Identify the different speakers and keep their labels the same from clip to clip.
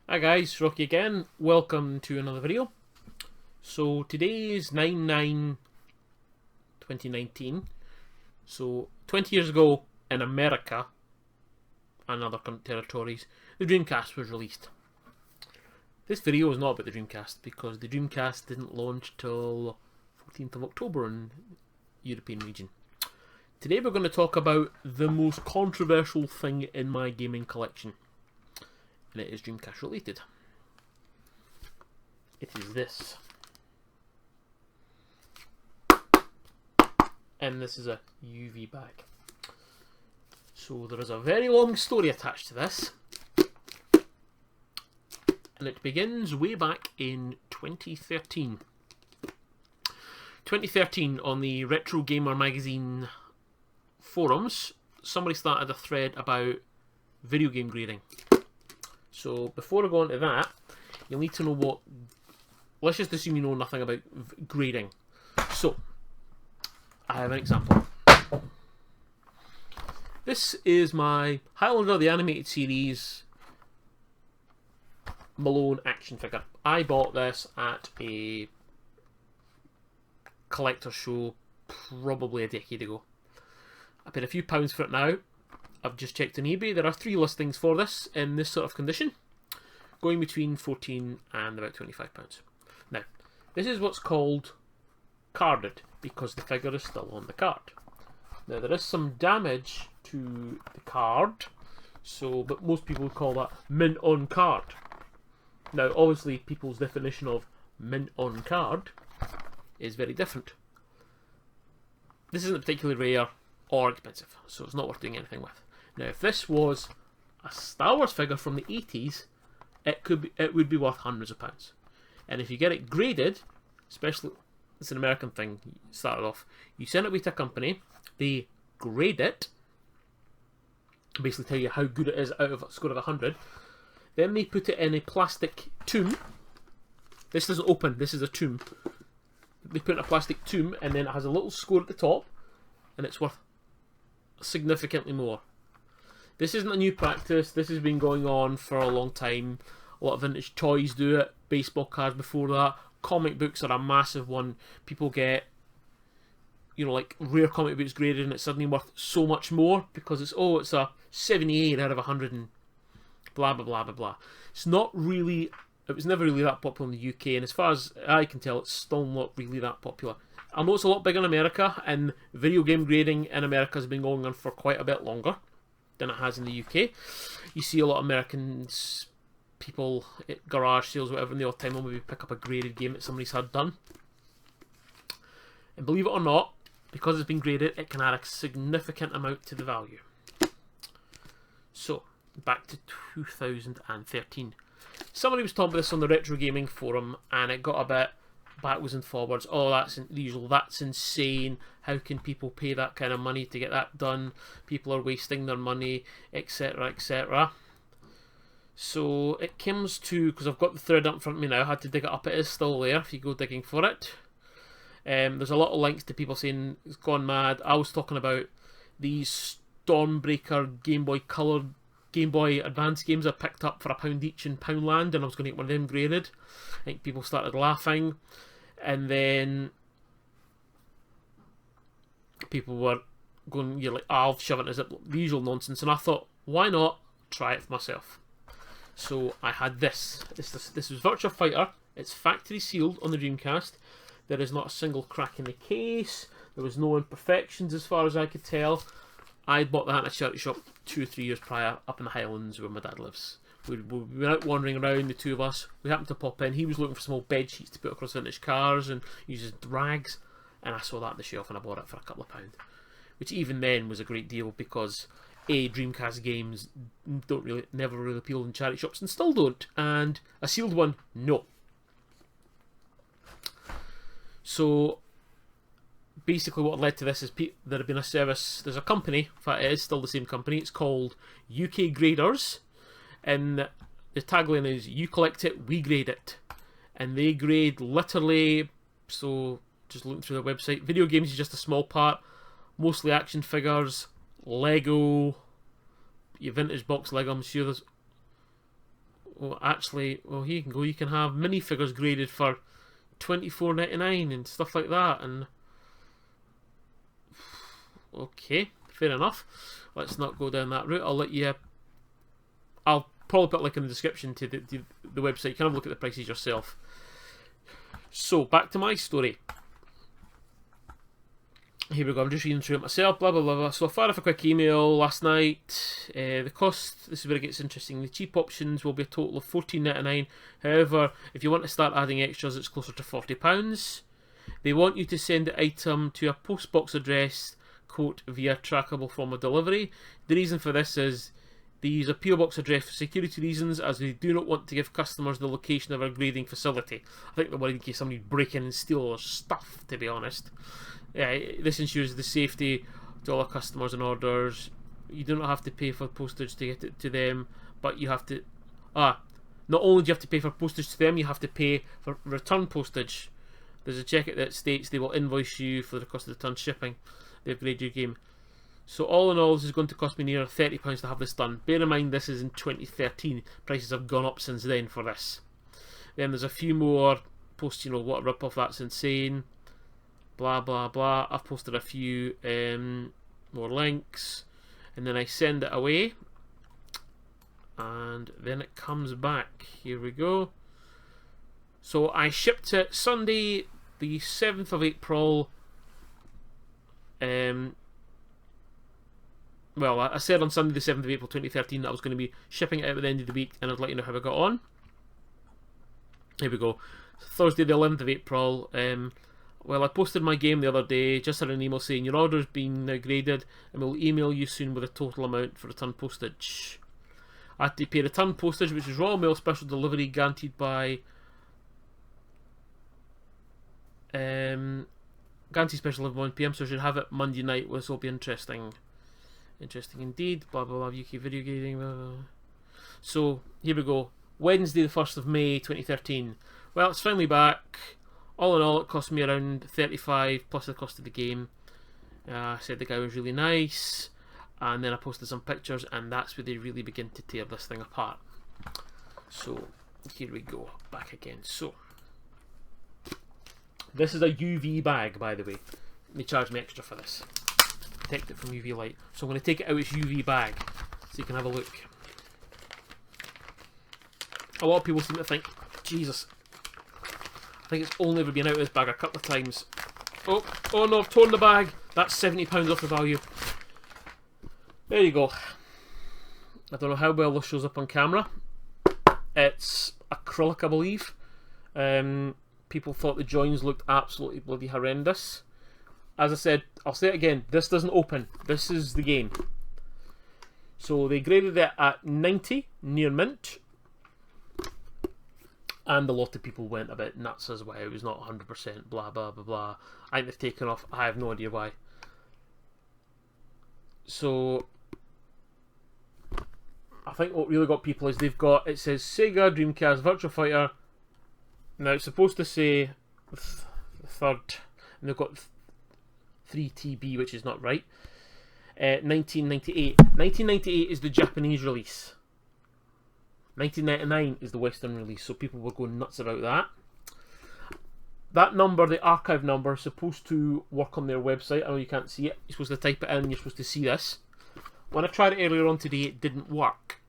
Speaker 1: Hi guys, Rocky again. Welcome to another video. So today is 9/9/2019. So 20 years ago in America and other territories, the Dreamcast was released. This video is not about the Dreamcast because the Dreamcast didn't launch till 14th of October in the European region. Today we're going to talk about the most controversial thing in my gaming collection. And it is Dreamcast related. It is this. And this is a UV bag. So there is a very long story attached to this. And it begins way back in 2013. 2013, on the Retro Gamer magazine forums, somebody started a thread about video game grading. So before I go on to that, you'll need to know what... Let's just assume you know nothing about grading. So, I have an example. This is my Highlander the Animated Series Malone action figure. I bought this at a collector show probably a decade ago. I paid a few pounds for it now. I've just checked on eBay. There are 3 listings for this in this sort of condition, going between £14 and about £25. Now, this is what's called carded, because the figure is still on the card. Now, there is some damage to the card, but most people would call that mint on card. Now, obviously, people's definition of mint on card is very different. This isn't particularly rare or expensive, so it's not worth doing anything with. Now, if this was a Star Wars figure from the 80s, it would be worth hundreds of pounds. And if you get it graded, especially, it's an American thing, started off, you send it away to a company, they grade it, basically tell you how good it is out of a score of 100, then they put it in a plastic tomb. This doesn't open, this is a tomb. They put it in a plastic tomb, and then it has a little score at the top, and it's worth significantly more. This isn't a new practice. This has been going on for a long time. A lot of vintage toys do it. Baseball cards before that. Comic books are a massive one. People get, like rare comic books graded and it's suddenly worth so much more because it's a 78 out of 100 and blah blah blah blah blah. It's not really. It was never really that popular in the UK, and as far as I can tell, it's still not really that popular. I know it's a lot bigger in America, and video game grading in America has been going on for quite a bit longer than it has in the UK. You see a lot of Americans, people at garage sales, whatever, and the odd time will maybe pick up a graded game that somebody's had done. And believe it or not, because it's been graded, it can add a significant amount to the value. So, back to 2013. Somebody was talking about this on the Retro Gaming forum, and it got a bit backwards and forwards. Oh, that's the usual. That's insane. How can people pay that kind of money to get that done? People are wasting their money, etc., etc. So it comes to, because I've got the thread up in front of me now, I had to dig it up. It is still there if you go digging for it. There's a lot of links to people saying it's gone mad. I was talking about these Stormbreaker Game Boy Color, Game Boy Advance games I picked up for £1 each in Poundland, and I was going to get one of them graded. I think people started laughing, and then people were going, you're like, I'll shove it as the usual nonsense, and I thought, why not try it for myself? So I had this. This was Virtua Fighter. It's factory sealed on the Dreamcast. There is not a single crack in the case. There was no imperfections as far as I could tell. I bought that in a charity shop 2 or 3 years prior up in the Highlands where my dad lives. We were out wandering around, the two of us. We happened to pop in. He was looking for some old bed sheets to put across vintage cars and uses rags. And I saw that on the shelf and I bought it for a couple of pounds. Which even then was a great deal because Dreamcast games never really appealed in charity shops and still don't. And a sealed one, no. So basically what led to this is there had been a service, there's a company, in fact it is still the same company, it's called UK Graders, and the tagline is, you collect it, we grade it. And they grade literally, so just looking through their website. Video games is just a small part, mostly action figures, Lego, your vintage box Lego. I'm sure there's. Well, actually, well, here you can go. You can have minifigures graded for $24.99 and stuff like that. And okay, fair enough. Let's not go down that route. I'll let you. I'll probably put a link in the description to the website. You can have a look at the prices yourself. So back to my story. Here we go. I'm just reading through it myself. Blah blah blah blah. So I fired off a quick email last night. The cost. This is where it gets interesting. The cheap options will be a total of $14.99. However, if you want to start adding extras, it's closer to £40. They want you to send the item to a postbox address, quote, via trackable form of delivery. The reason for this is they use a PO box address for security reasons, as they do not want to give customers the location of our grading facility. I think they're worried in case somebody break in and steal all their stuff, to be honest. This ensures the safety to all our customers and orders. You do not have to pay for postage to get it to them, but you have to... not only do you have to pay for postage to them, you have to pay for return postage. There's a check that states they will invoice you for the cost of return shipping. They upgrade your game. So all in all, this is going to cost me near £30 to have this done. Bear in mind, this is in 2013. Prices have gone up since then for this. Then there's a few more posts, you know, what a rip-off, that's insane. Blah, blah, blah. I've posted a few more links. And then I send it away. And then it comes back. Here we go. So I shipped it Sunday, the 7th of April. Well, I said on Sunday the 7th of April 2013 that I was going to be shipping it out at the end of the week, and I'd let you know how I got on. Here we go. Thursday the 11th of April. Well, I posted my game the other day, just had an email saying your order's been now graded and we'll email you soon with a total amount for return postage. I had to pay return postage, which is Royal Mail special delivery guaranteed by guaranteed special delivery 1 PM, so I should have it Monday night. Well, this will be interesting. Interesting indeed. Blah blah blah. UK video gaming. Blah, blah. So here we go. Wednesday the 1st of May 2013. Well, it's finally back. All in all, it cost me around $35 plus the cost of the game. I said the guy was really nice, and then I posted some pictures, and that's where they really begin to tear this thing apart. So here we go, back again. So this is a UV bag, by the way. They charge me extra for this. Protect it from UV light. So I'm going to take it out of its UV bag so you can have a look. A lot of people seem to think, Jesus, I think it's only ever been out of this bag a couple of times. Oh no, I've torn the bag. That's £70 off the value. There you go. I don't know how well this shows up on camera. It's acrylic, I believe. People thought the joins looked absolutely bloody horrendous. As I said, I'll say it again, this doesn't open. This is the game. So they graded it at 90, near mint. And a lot of people went a bit nuts as well. It was not 100%, blah, blah, blah, blah. I think they've taken off. I have no idea why. So I think what really got people is they've got, it says Sega Dreamcast Virtua Fighter. Now it's supposed to say the third, and they've got 3TB, which is not right. 1998. 1998 is the Japanese release. 1999 is the Western release, so people were going nuts about that. That number, the archive number, is supposed to work on their website. I know you can't see it. You're supposed to type it in and you're supposed to see this. When I tried it earlier on today, it didn't work.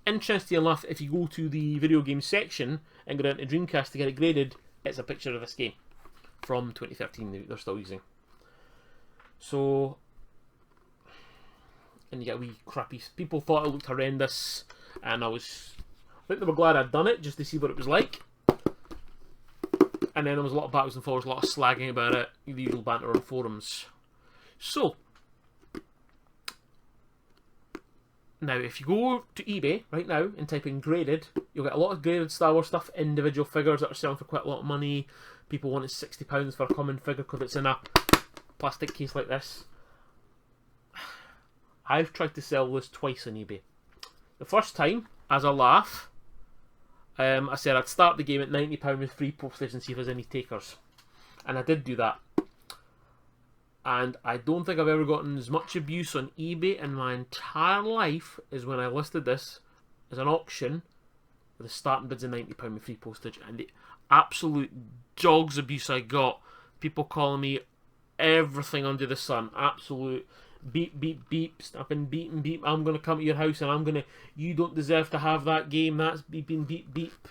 Speaker 1: Interesting enough, if you go to the video game section and go down to Dreamcast to get it graded, it's a picture of this game from 2013 they're still using. So, and you get a wee crappy... People thought it looked horrendous, and I think they were glad I'd done it, just to see what it was like. And then there was a lot of backwards and forwards, a lot of slagging about it, the usual banter on forums. So, now if you go to eBay right now and type in graded, you'll get a lot of graded Star Wars stuff, individual figures that are selling for quite a lot of money. People wanted £60 for a common figure because it's in a plastic case like this. I've tried to sell this twice on eBay. The first time, as a laugh, I said I'd start the game at £90 with free postage and see if there's any takers. And I did do that. And I don't think I've ever gotten as much abuse on eBay in my entire life as when I listed this as an auction with a starting bids of £90 with free postage. And the absolute dog's abuse I got. People calling me everything under the sun. Absolute beep, beep, beep. I've been beeping, beep. I'm going to come to your house and I'm going to... You don't deserve to have that game. That's beeping, beep, beep.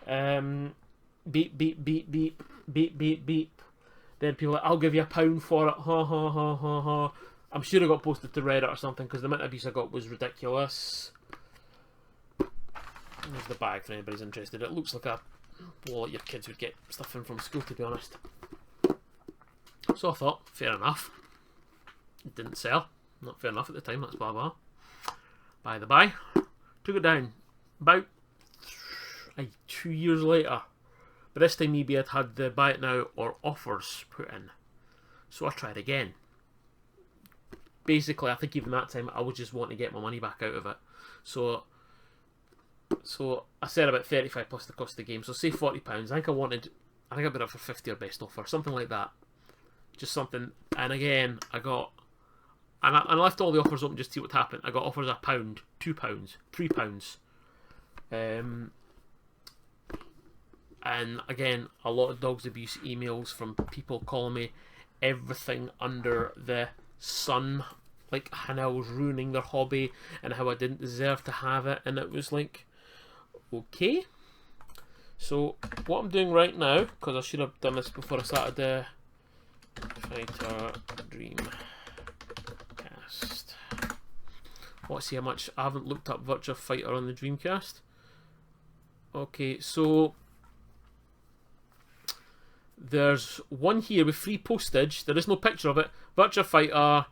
Speaker 1: Beep, beep, beep, beep. Beep, beep, beep. Then people are like, I'll give you £1 for it. Ha, ha, ha, ha, ha. I'm sure I got posted to Reddit or something because the amount of abuse I got was ridiculous. There's the bag for anybody's interested. It looks like a wallet your kids would get stuff in from school, to be honest. So I thought, fair enough. It didn't sell. Not fair enough at the time, that's blah blah. By the by, took it down about 2 years later. But this time eBay had the buy it now or offers put in. So I tried again. Basically, I think even that time I was just wanting to get my money back out of it. So I said about 35 plus the cost of the game. So say £40. I think I put it for 50 or best offer, something like that. Just something. And again, I left all the offers open just to see what happened. I got offers £1, £2, £3. And again, a lot of dogs abuse emails from people calling me everything under the sun, like how I was ruining their hobby and how I didn't deserve to have it. And it was like, okay. So what I'm doing right now, because I should have done this before I started the Fighter Dreamcast. Let's see how much. I haven't looked up Virtua Fighter on the Dreamcast. Okay, so there's one here with free postage. There is no picture of it. Virtua Fighter,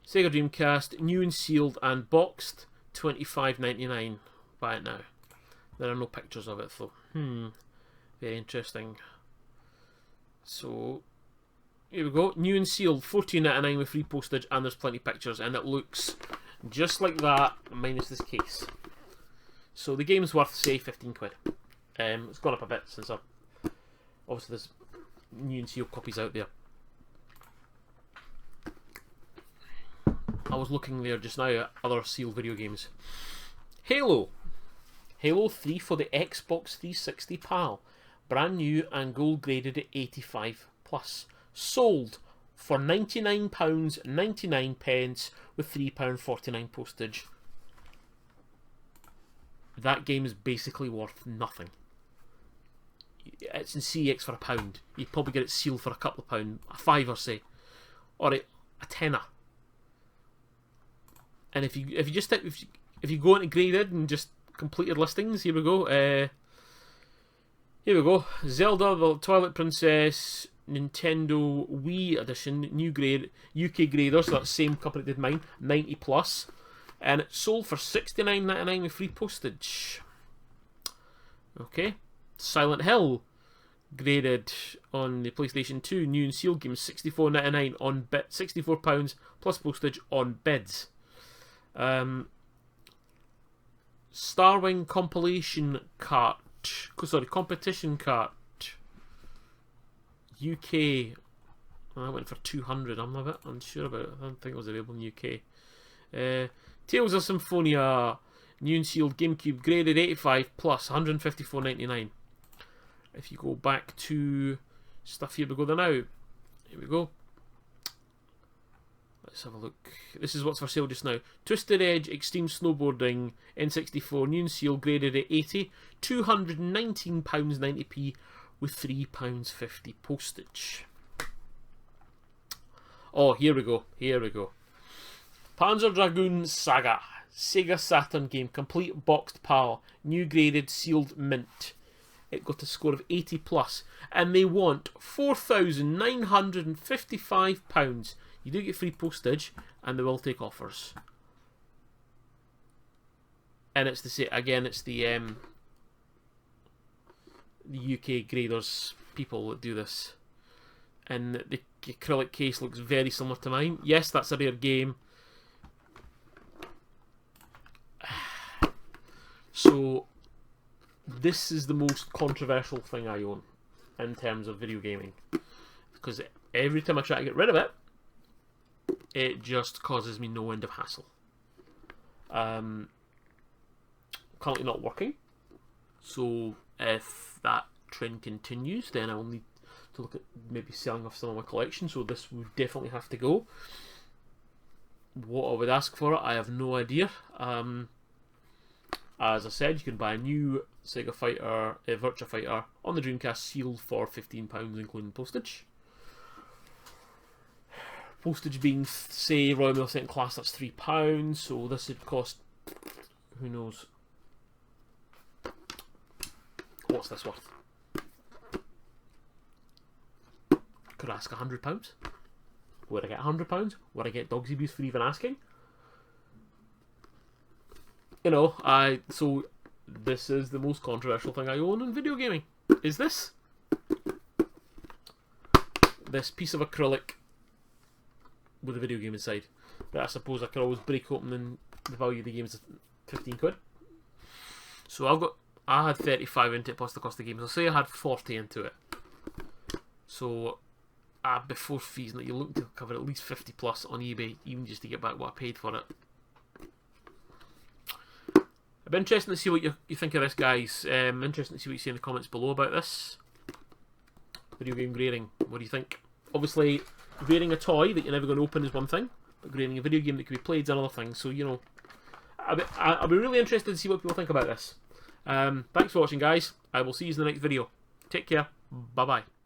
Speaker 1: Sega Dreamcast, new and sealed and boxed, $25.99. Buy it now. There are no pictures of it though. Very interesting. So here we go. New and sealed, $14.99 with free postage, and there's plenty of pictures, and it looks just like that, minus this case. So the game's worth, say, 15 quid. It's gone up a bit since obviously there's new and sealed copies out there. I was looking there just now at other sealed video games. Halo 3 for the Xbox 360 PAL, brand new and gold graded at 85 plus, sold for £99.99 with £3.49 postage. That game is basically worth nothing. It's in CX for £1. You'd probably get it sealed for a couple of pounds, a fiver say, or a tenner. And if you go into graded and just completed listings, here we go. Here we go. Zelda: The Twilight Princess, Nintendo Wii Edition, new grade, UK grader, so that's the same company that did mine, 90 plus, and it sold for £69.99 with free postage. Okay. Silent Hill, graded on the PlayStation 2, new and sealed game, £64.99 on bid, £64 plus postage on bids. Starwing compilation cart, competition cart, UK. I went for 200. I'm a bit unsure about it. I don't think it was available in UK. Tales of Symphonia, new and sealed GameCube, graded 85 plus, £154.99. If you go back to stuff, here we go there now. Here we go. Let's have a look. This is what's for sale just now. Twisted Edge Extreme Snowboarding N64, new and sealed, graded at 80, £219.90p with £3.50 postage. Oh, here we go. Here we go. Panzer Dragoon Saga, Sega Saturn game, complete boxed PAL, new graded, sealed, mint. It got a score of 80 plus, and they want £4,955. You do get free postage, and they will take offers. And it's the again, it's the UK graders people that do this, and the acrylic case looks very similar to mine. Yes, that's a rare game. So this is the most controversial thing I own in terms of video gaming, because every time I try to get rid of it, it just causes me no end of hassle. Currently not working, so if that trend continues, then I'll need to look at maybe selling off some of my collection, so this would definitely have to go. What I would ask for it, I have no idea. As I said, you can buy a new Sega Fighter, Virtua Fighter on the Dreamcast sealed for £15, including postage. Postage being, say, Royal Mail Second Class, that's £3, so this would cost, who knows, what's this worth? Could I ask £100? Would I get £100? Would I get Dogsy Abuse for even asking? You know, so this is the most controversial thing I own in video gaming. Is this piece of acrylic with a video game inside that I suppose I could always break open and the value of the game is £15. So I had 35 into it plus the cost of the game. So say I had 40 into it. So before fees, you're looking to cover at least 50 plus on eBay, even just to get back what I paid for it. It'd be interesting to see what you think of this, guys. Interesting to see what you say in the comments below about this. Video game grading, what do you think? Obviously, grading a toy that you're never going to open is one thing, but grading a video game that can be played is another thing. So, you know, I'll be really interested to see what people think about this. Thanks for watching, guys. I will see you in the next video. Take care. Bye-bye.